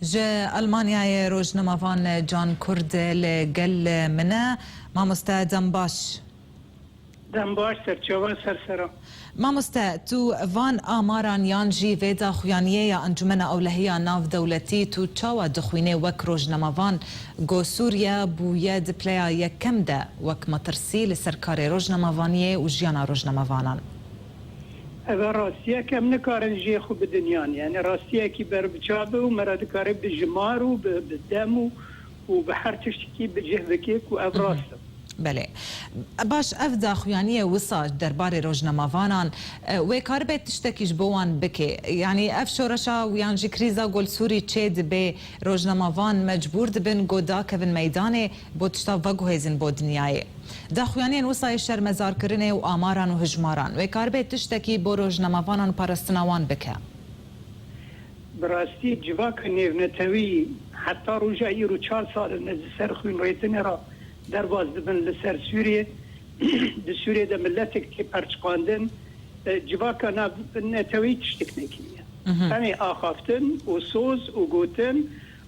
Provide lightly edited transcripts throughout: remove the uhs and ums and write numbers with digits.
جا ألمانيا روجنمافان جان كرد لقل منا ما مستا دنباش سرچاوان سرسرا ما مستا تو فان آماران يانجي فيدا خوانية أنجمنا أولهية ناف دولتي تو تشاوا دخويني وك روجنمافان جو سوريا بويا دبليا يكم دا وك ما ترسيل سركاري روجنمافانية وجيانا روجنمافانان اگر راستیه کم نکارن جی خوب بدنیان یعنی راستیه کی بر بچابه و مراد کاری بجمار و بدم و بحر تشتکی بجه بکیک و افراسته بله باش افدا خوانیه وصا درباره روجنمافانان و کاربت تشتکیش بوان بکه یعنی اف شورشا و یانجی کریزا گل سوری چید به روجنمافان مجبور دبن گودا کون میدانه بودشتا وگو هزین بود دنیای دا خوانین وصای شر مزار کرنه و آماران و هجماران و کاربت تشتکی بو روجنمافانان پرستنوان بکه براستی جواک نیونتوی حتی روجایی رو 4 سال نزد سرخوین ریتنه را در باز دبن لسر سوریه د سوریه د ملتک که پرچقاندن جواکا نتوی تشتک نکنیه همه آخافتن و سوز و گوتن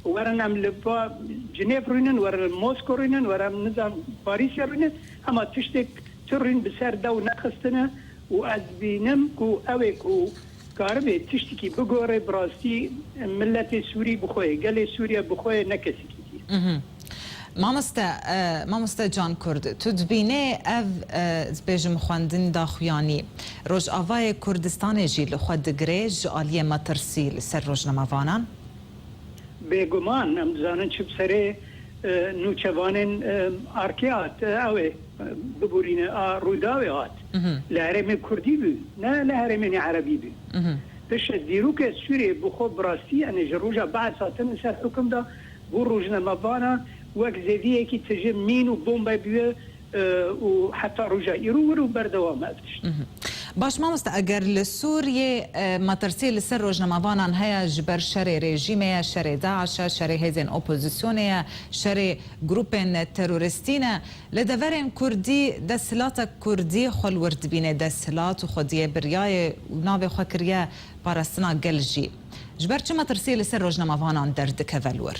ورنم لبا جنیف روینن ورن موسکو روینن ورن نظام پاریس روینن اما تشتک ترین بسر دو نخستنه و از بینم کو اوه کو کاربه تشتکی بگوره براستی ملت سوری بخواه گل سوریا بخواه نکسی کیه مامستا جان کرد تو دبینه اف زبیجم خواندن دا خویانی روش آوای کردستان جی لخواد دگره جالیه مترسی لسر روجنمافانان؟ بگمان ام زانن چه بسره نوچوانن ارکیات اوه ببورین روداوی هات لحرم کردی بی نه لحرم عربی بی بش دیروک سوریه بخو براستی انه جروجا بعد ساتن سر حکم دا بو روجنمافانا وقت زدیه کی تجه مین و بمب بیه و حتی رجا ایرو بردوام افتش. باش ما مست اگر لسوریه مترسی لسر روجنمافانان هيا جبر شر رژیم شر داعش شر هزن اپوزیسیونه شر گروپن تروریستین لدورن کردی دسلات کردی خل ورد بینه دسلات و خودیه بریای ناو خکریه پارستنا گلجی جبر چه مترسی لسر روجنمافانان درد کولور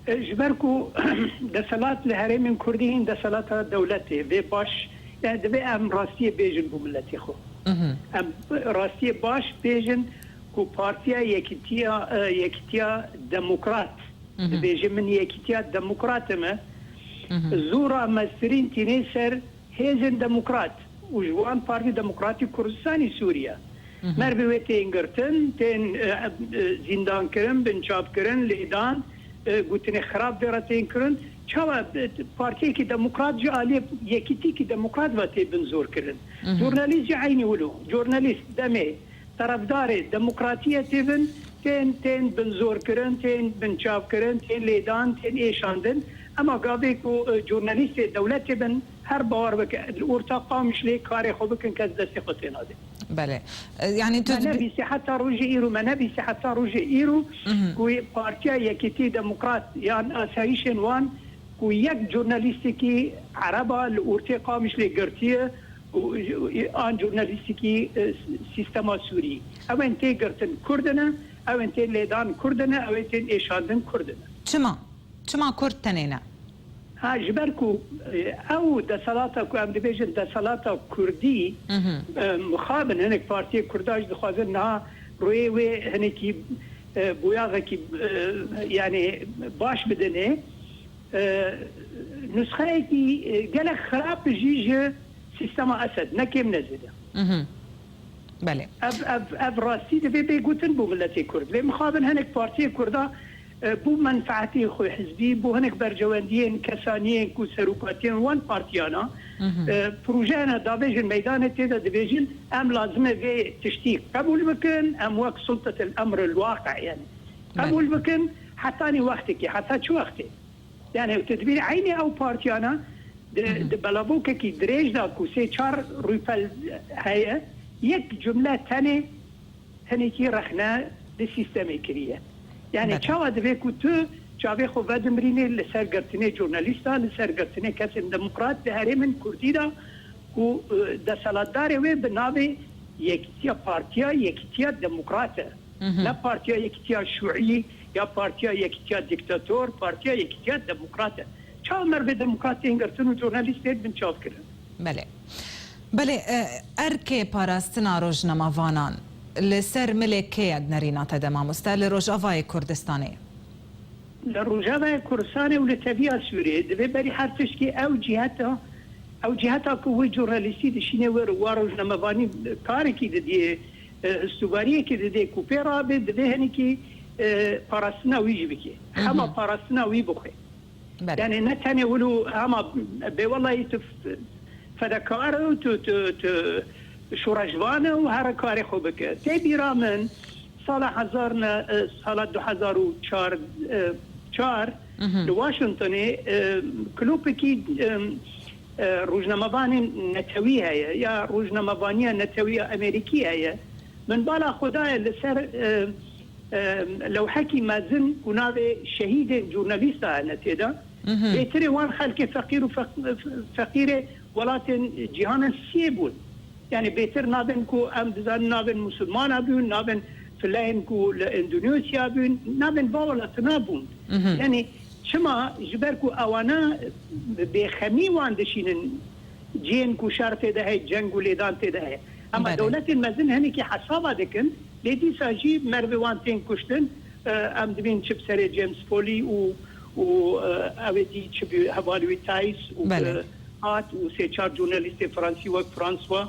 جبركو دسالات لهرم كردين دسالات دولتي في باش يعني دبي ام راستيه بيجن بملتي خو ام راستيه باش بيجن كو بارتيا يكتيا ديمقراط بيجن من يكتيا ديمقراط ما زورا مسترين تنسر هيزن ديمقراط وجوان بارتي ديمقراطي كردستاني سوريا مربي تين تين زندان كرن بنشاب كرن لإدان گوتنه خراب دراتین کرن چاوا پارتی کی دموکرات جالی یکیتی کی دموکرات وته بنزور کرن ژورنالیست عینی ولو ژورنالیست دمه طرفدار دموکراتیه تبن تن بنزور کرن تن بنچاو کرن تن لیدان تن ایشاندن اما قابی کو ژورنالیست دولت بن هر باور بک الارتقا مش لي کار خو بکن کز دست خطینا ده بله يعني منبي حتى روجي ايرو منبي حتى روجي ايرو كوي بارتيا يكتي ديمقراط يعني اسايشن وان كو يك جورناليستيكي عربا الارتقا مش لي قرتيه ان جورناليستيكي سيستما سوري او انت قرتن كردنا او انت ليدان كردنا او انت ايشاندن كردنا چما كرد تنينا ها جبركو او دسالاتا كو ام ديفيجن دسالاتا كردي مخابن هناك بارتي كرداج دخوازن نها روي وي هناكي بوياغكي يعني باش بدنه نسخه كي قالك خراب جيج سيستم اسد نكيم نزله بله اف راسي دبي بيقوتن بو ملتي كرد لي مخابن هناك بارتي كردا بو منفعتي خوي حزبي بو هناك برجوانديين كسانيين كو سروقاتين وان بارتيانا بروجانا دابيج الميدان تيدا دبيجن ام لازمه في تشتيك قبول مكان ام وقت سلطه الامر الواقع يعني قبول مكان حتاني وقتك حتى شو وقتي يعني تدبير عيني او بارتيانا بلابوك كي دريج دا كو سي 4 روبل هي يك جمله ثانيه هنيكي رخنا للسيستم كريه يعني چاوا دبي كنت چاوي خو بدمريني لسرغرتني جورناليستا لسرغرتني كاسم ديمقراط بهرمن كرديدا كو دسالدار وي بنابي يكتيا بارتيا يكتيا ديمقراط لا بارتيا يكتيا شيوعي يا بارتيا يكتيا ديكتاتور بارتيا يكتيا ديمقراطية شو مر بديمقراطية إنجرتون جورناليستات من شاف كلام بله ارکه پاراستنا روزنامه‌وانان لسر ملکه ادنرینا تدما مستل روجاوای کردستانی لروجاوای کردستانی و لتویا سوریه دبی بری حرفش که او جهتا که وی جورنالیستی دشینه و روزنامه‌وانی کاری که دیه استوباریه که دیه کوپی رابه دبی هنی که پاراستنا ویج بکی همه پاراستنا وی بخواه يعني نتاني ولو هما بوالله فدكار و شورجوانه و هر کاری خوبه تبي رامن سال 2004 لواشنطن لواشنطنی روزنامه‌وان نتوی هي یا روزنامه‌وانی نتوی امریکی هي من بالا خدای لسر لو حكي مازن ونابي شهيد جورناليست نتيدا بيتري وان خلك فقير فقير ولكن جهان سيبون يعني بيتر نابن كو ام دزان نابن مسلمان ابون نابن فلاين كو اندونيسيا ابون نابن باولا تنابون يعني شما جبركو اوانا بخمي وان دشين جين كو شرط ده هي جنگ وليدان ده هي اما دولة المازن هني كي حسابا دكن ليدي ساجي مربي وانتين كشتن ام دبين شب سري جيمس بولي و اويدي شب هوالوي تايس و هات و سي چار جورناليست فرنسي و فرانسوا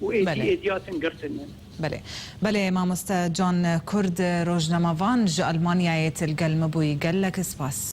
و ايديات انگرتن بله مامۆستا جان کورد روزنامه‌وان ج ئەلمانیایەت الگەلمە بووی گەلێک سپاس